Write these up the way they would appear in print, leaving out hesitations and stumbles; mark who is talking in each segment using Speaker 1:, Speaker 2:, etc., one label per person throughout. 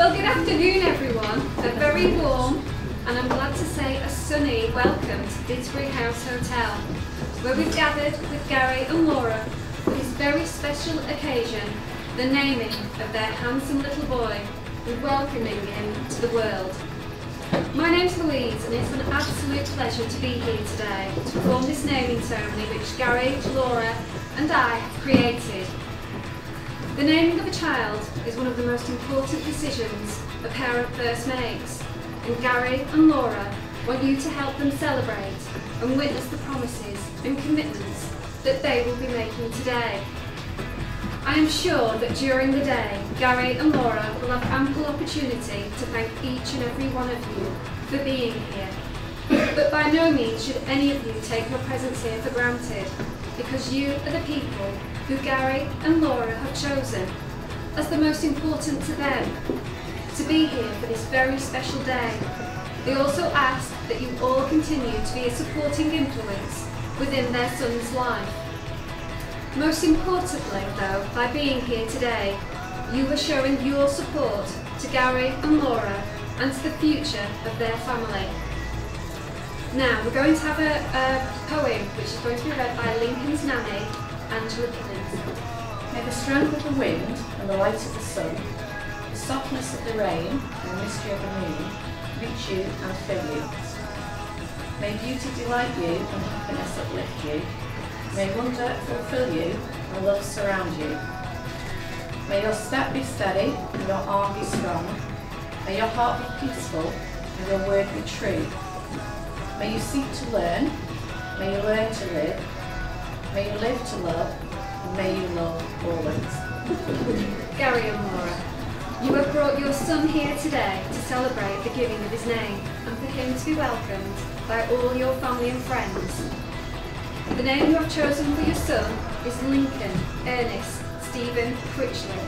Speaker 1: Well, good afternoon, everyone. A very warm, and I'm glad to say a sunny welcome to Didsbury House Hotel, where we've gathered with Gary and Laura for this very special occasion, the naming of their handsome little boy and welcoming him to the world. My name's Louise, and it's an absolute pleasure to be here today to perform this naming ceremony which Gary, Laura and I have created. The naming of a child is one of the most important decisions a parent first makes, and Gary and Laura want you to help them celebrate and witness the promises and commitments that they will be making today. I am sure that during the day, Gary and Laura will have ample opportunity to thank each and every one of you for being here. But by no means should any of you take your presence here for granted, because you are the people who Gary and Laura have chosen as the most important to them to be here for this very special day. They also ask that you all continue to be a supporting influence within their son's life. Most importantly though, by being here today, you are showing your support to Gary and Laura and to the future of their family. Now we're going to have a poem which is going to be read by Lincoln's nanny, Angela Billings.
Speaker 2: May the strength of the wind and the light of the sun, the softness of the rain and the mystery of the moon reach you and fill you. May beauty delight you and happiness uplift you. May wonder fulfill you and love surround you. May your step be steady and your arm be strong. May your heart be peaceful and your word be true. May you seek to learn. May you learn to live. May you live to love. And may you love always.
Speaker 1: Gary and Laura, you have brought your son here today to celebrate the giving of his name and for him to be welcomed by all your family and friends. The name you have chosen for your son is Lincoln Ernest Stephen Critchley.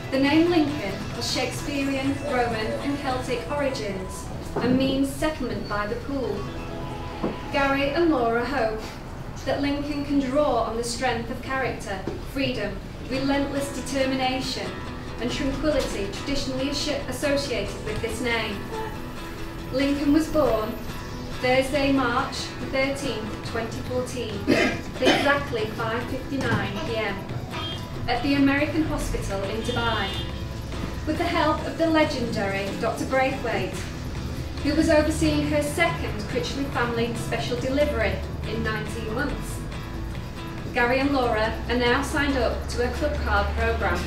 Speaker 1: The name Lincoln has Shakespearean, Roman and Celtic origins and means settlement by the pool. Gary and Laura hope that Lincoln can draw on the strength of character, freedom, relentless determination and tranquility traditionally associated with this name. Lincoln was born Thursday, March 13, 2014, at exactly 5:59 p.m. at the American Hospital in Dubai, with the help of the legendary Dr. Braithwaite, who was overseeing her second Critchley family special delivery in 19 months. Gary and Laura are now signed up to a club card programme.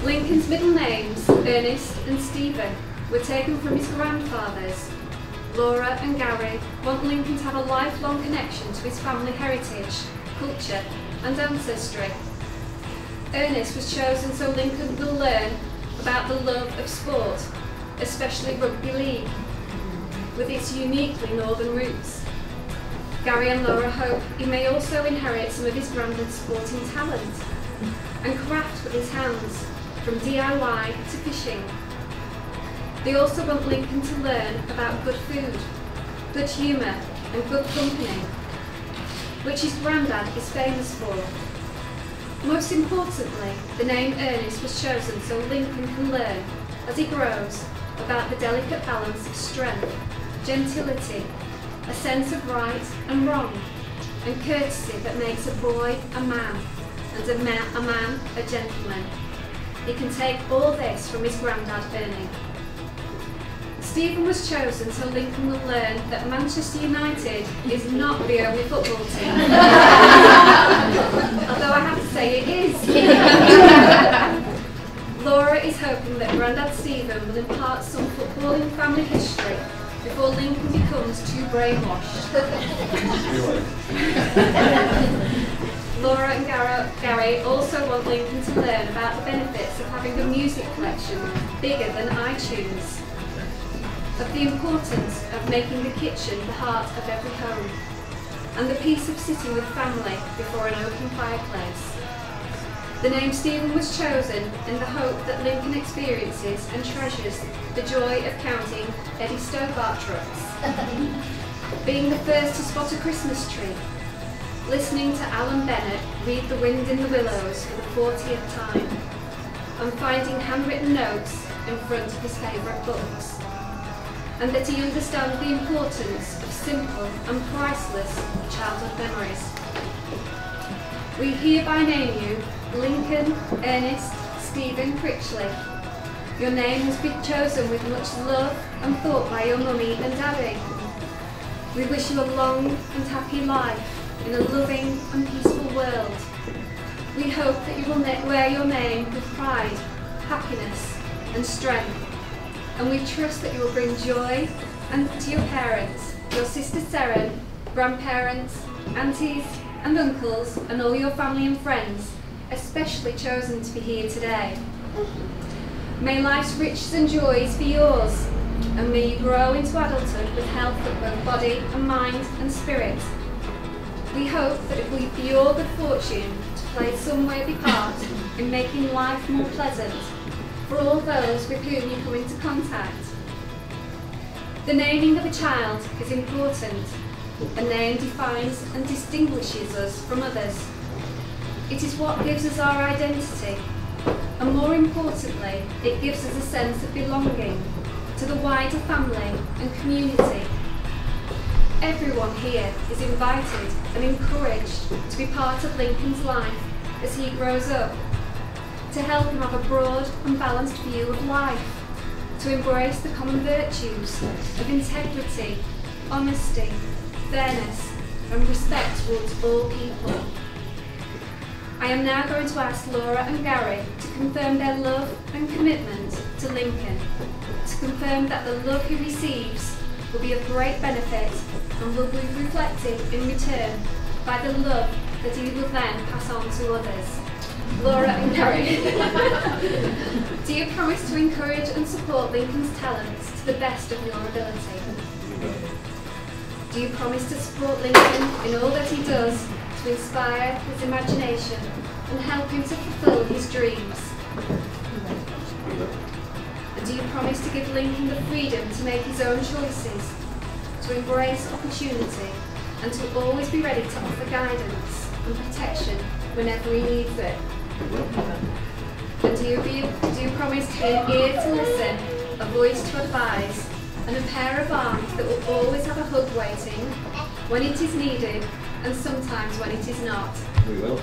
Speaker 1: Lincoln's middle names, Ernest and Stephen, were taken from his grandfathers. Laura and Gary want Lincoln to have a lifelong connection to his family heritage, culture and ancestry. Ernest was chosen so Lincoln will learn about the love of sport, especially rugby league, with its uniquely northern roots. Gary and Laura hope he may also inherit some of his granddad's sporting talent and craft with his hands, from DIY to fishing. They also want Lincoln to learn about good food, good humour and good company, which his granddad is famous for. Most importantly, the name Ernest was chosen so Lincoln can learn, as he grows, about the delicate balance of strength, gentility, a sense of right and wrong, and courtesy that makes a boy a man, and a man a gentleman. He can take all this from his granddad Ernie. Stephen was chosen so Lincoln will learn that Manchester United is not the only football team. Although I have to say it is. Laura is hoping that Grandad Stephen will impart some footballing family history before Lincoln becomes too brainwashed. Laura and Gary also want Lincoln to learn about the benefits of having a music collection bigger than iTunes, of the importance of making the kitchen the heart of every home, and the peace of sitting with family before an open fireplace. The name Stephen was chosen in the hope that Lincoln experiences and treasures the joy of counting Eddie Stobart trucks, being the first to spot a Christmas tree, listening to Alan Bennett read The Wind in the Willows for the 40th time, and finding handwritten notes in front of his favourite books, and that he understands the importance of simple and priceless childhood memories. We hereby name you Lincoln Ernest Stephen Critchley. Your name has been chosen with much love and thought by your mummy and daddy. We wish you a long and happy life in a loving and peaceful world. We hope that you will wear your name with pride, happiness and strength, and we trust that you will bring joy to your parents, your sister Seren, grandparents, aunties and uncles, and all your family and friends, especially chosen to be here today. May life's riches and joys be yours, and may you grow into adulthood with health of both body and mind and spirit. We hope that it will be your good fortune to play some worthy part in making life more pleasant for all those with whom you come into contact. The naming of a child is important. A name defines and distinguishes us from others. It is what gives us our identity, and more importantly, it gives us a sense of belonging to the wider family and community. Everyone here is invited and encouraged to be part of Lincoln's life as he grows up, to help him have a broad and balanced view of life, to embrace the common virtues of integrity, honesty, fairness and respect towards all people. I am now going to ask Laura and Gary to confirm their love and commitment to Lincoln, to confirm that the love he receives will be of great benefit and will be reflected in return by the love that he will then pass on to others. Laura and Gary, do you promise to encourage and support Lincoln's talents to the best of your ability? Do you promise to support Lincoln in all that he does to inspire his imagination and help him to fulfill his dreams? And do you promise to give Lincoln the freedom to make his own choices, to embrace opportunity, and to always be ready to offer guidance and protection whenever he needs it? And do you promise to be an ear to listen, a voice to advise, and a pair of arms that will always have a hug waiting when it is needed and sometimes when it is not?
Speaker 3: We will.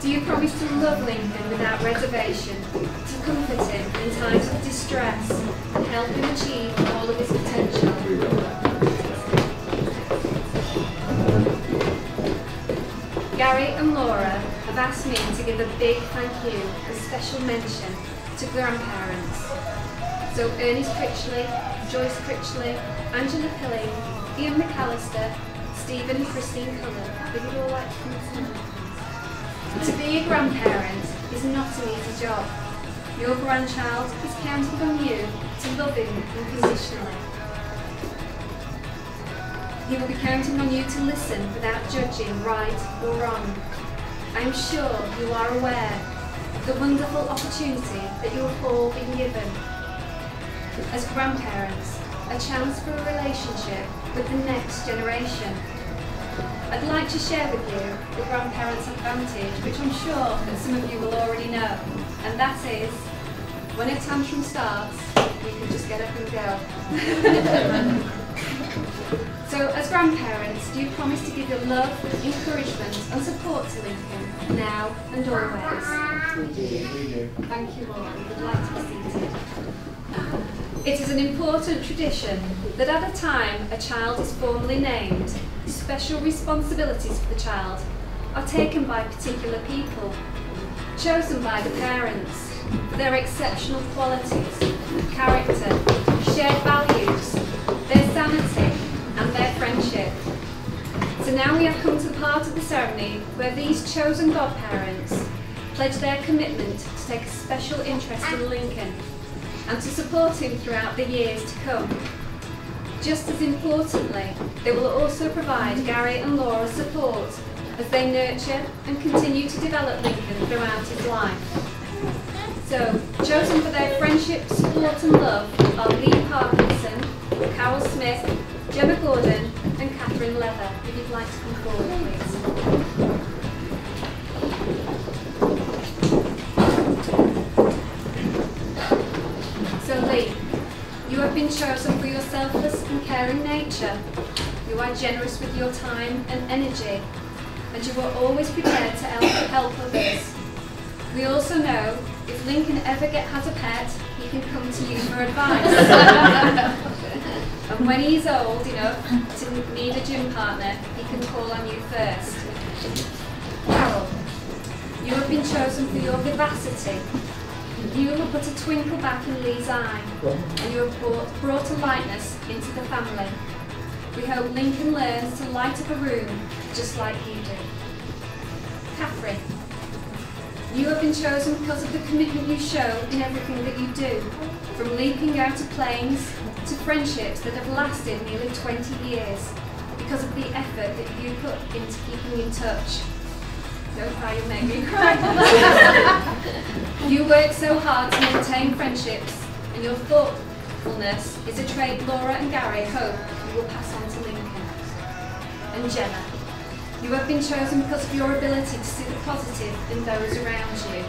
Speaker 1: Do you promise to love Lincoln without reservation, to comfort him in times of distress and help him achieve all of his potential?
Speaker 3: We will.
Speaker 1: Gary and Laura have asked me to give a big thank you and special mention to grandparents. So Ernest Critchley, Joyce Critchley, Angela Pilling, Ian McAllister, Stephen and Christine Cullen. Would you all like to come and see? To be a grandparent is not an easy job. Your grandchild is counting on you to love him unconditionally. He will be counting on you to listen without judging right or wrong. I am sure you are aware of the wonderful opportunity that you have all been given. As grandparents, a chance for a relationship with the next generation. I'd like to share with you the grandparents' advantage, which I'm sure that some of you will already know, and that is, when a tantrum starts, you can just get up and go. So, as grandparents, do you promise to give your love, encouragement and support to Lincoln now and always?
Speaker 3: We do.
Speaker 1: Thank you all. We'd like to be seated. It is an important tradition that at a time a child is formally named, special responsibilities for the child are taken by particular people, chosen by the parents for their exceptional qualities, character, shared values, their sanity and their friendship. So now we have come to the part of the ceremony where these chosen godparents pledge their commitment to take a special interest in Lincoln and to support him throughout the years to come. Just as importantly, they will also provide Gary and Laura support as they nurture and continue to develop Lincoln throughout his life. So, chosen for their friendship, support and love are Lee Parkinson, Carol Smith, Gemma Gordon and Catherine Leather. If you'd like to come forward, please. So Lee, you have been chosen for your selfless and caring nature. You are generous with your time and energy, and you are always prepared to help others. We also know if Lincoln ever has a pet, he can come to you for advice. And when he's old enough to need a gym partner, he can call on you first. Carol, you have been chosen for your vivacity. You have put a twinkle back in Lee's eye, and you have brought a lightness into the family. We hope Lincoln learns to light up a room just like you do. Catherine, you have been chosen because of the commitment you show in everything that you do, from leaping out of planes to friendships that have lasted nearly 20 years, because of the effort that you put into keeping in touch. Don't cry, you'll make me cry. You work so hard to maintain friendships, and your thoughtfulness is a trait Laura and Gary hope you will pass on to Lincoln. And Gemma, you have been chosen because of your ability to see the positive in those around you.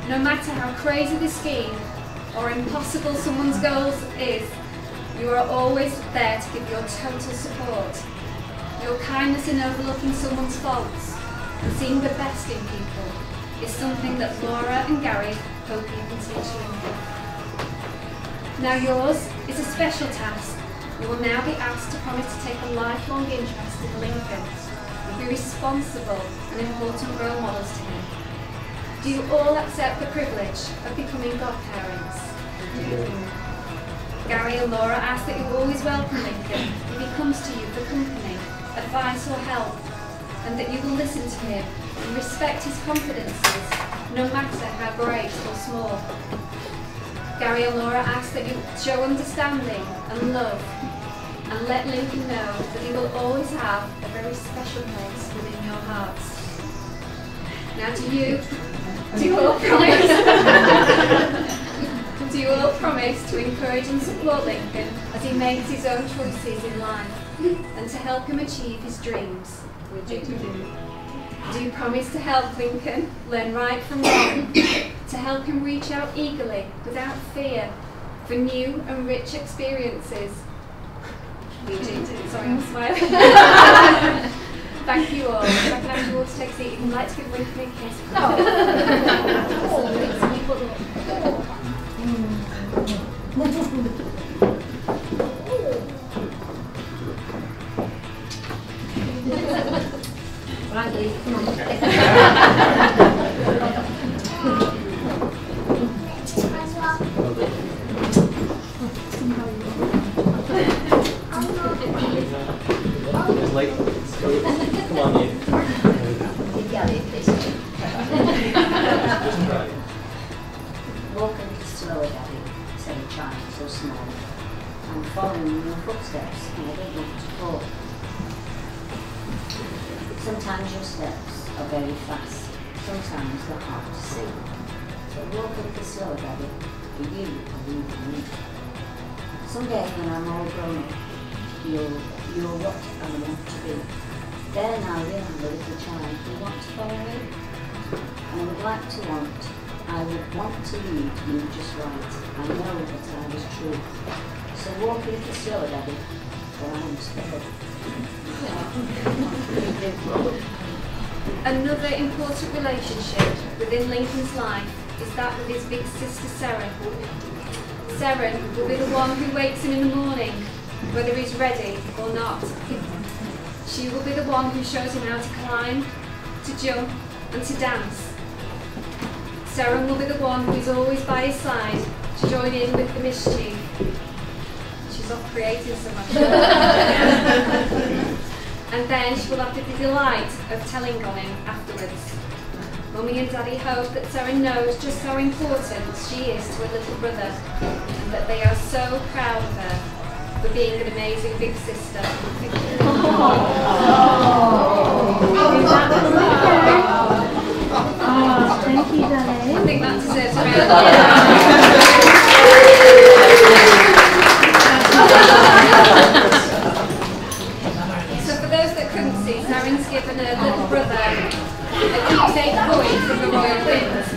Speaker 1: No matter how crazy the scheme or impossible someone's goals is, you are always there to give your total support. Your kindness in overlooking someone's faults and seeing the best in people is something that Laura and Gary hope you can teach Lincoln. Now yours is a special task. You will now be asked to promise to take a lifelong interest in Lincoln and be responsible and important role models to him. Do you all accept the privilege of becoming godparents? Gary and Laura ask that you always welcome Lincoln if he comes to you for company, advice or help, and that you will listen to him and respect his confidences, no matter how great or small. Gary and Laura ask that you show understanding and love, and let Lincoln know that he will always have a very special place within your hearts. Now do you all promise to encourage and support Lincoln as he makes his own choices in life, and to help him achieve his dreams? We do. Do you promise to help Lincoln learn right from wrong, to help him reach out eagerly, without fear, for new and rich experiences? We do. Sorry, I'm smiling. Thank you all. If I can ask you all to take a seat, if you'd like to give Lincoln a kiss.
Speaker 3: Right, Lee, come on.
Speaker 4: It's late. Come on, Lee.
Speaker 3: Walk a little slower, Daddy, said a child so small. I'm following in your footsteps and I don't want to fall. Sometimes your steps are very fast, sometimes they're hard to see. So walk a little slower, Daddy, for you and you for me. Someday when I'm all grown up, you're what I want to be. Then I'll be a little child who wants to follow me. I would want to lead you just right. I know that I was true. So walk a little slower, Daddy, for I'm still.
Speaker 1: Another important relationship within Lincoln's life is that with his big sister Seren. Seren will be the one who wakes him in the morning, whether he's ready or not. She will be the one who shows him how to climb, to jump and to dance. Seren will be the one who is always by his side to join in with the mischief. She's off creating so much. And then she will have the delight of telling on him afterwards. Mummy and Daddy hope that Seren knows just how important she is to her little brother, and that they are so proud of her for being an amazing big sister.
Speaker 5: Thank you, Daddy.
Speaker 1: I think that deserves a So for those that couldn't see, Saren's given her little brother a keepsake coin from the royal winds.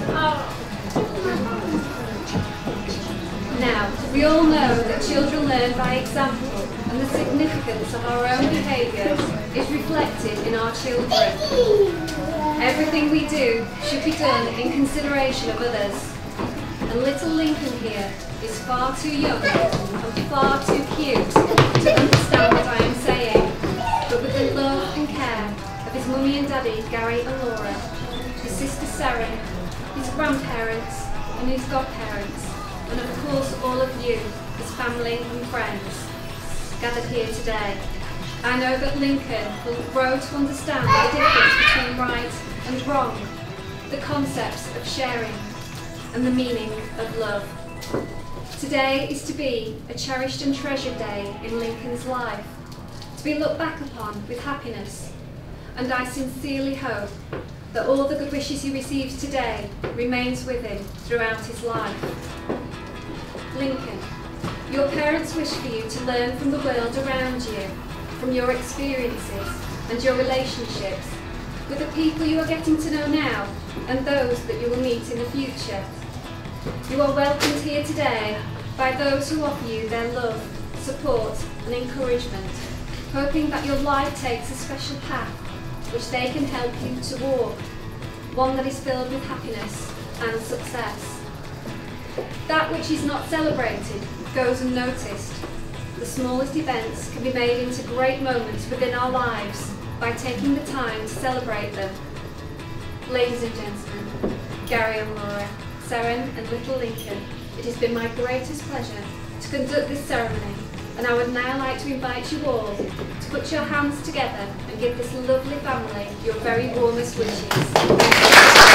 Speaker 1: Now, We all know that children learn by example, and the significance of our own behaviour is reflected in our children. Everything we do should be done in consideration of others. And little Lincoln here is far too young and far too cute to understand what I am saying, but with the love and care of his mummy and daddy, Gary and Laura, his sister Sarah, his grandparents and his godparents, and of course all of you, his family and friends, gathered here today. I know that Lincoln will grow to understand the difference between right and wrong, the concepts of sharing, and the meaning of love. Today is to be a cherished and treasured day in Lincoln's life, to be looked back upon with happiness, and I sincerely hope that all the good wishes he receives today remains with him throughout his life. Lincoln, your parents wish for you to learn from the world around you, from your experiences and your relationships with the people you are getting to know now and those that you will meet in the future. You are welcomed here today by those who offer you their love, support and encouragement, hoping that your life takes a special path which they can help you to walk, one that is filled with happiness and success. That which is not celebrated goes unnoticed. The smallest events can be made into great moments within our lives by taking the time to celebrate them. Ladies and gentlemen, Gary and Laura, Seren and little Lincoln, it has been my greatest pleasure to conduct this ceremony, and I would now like to invite you all to put your hands together and give this lovely family your very warmest wishes.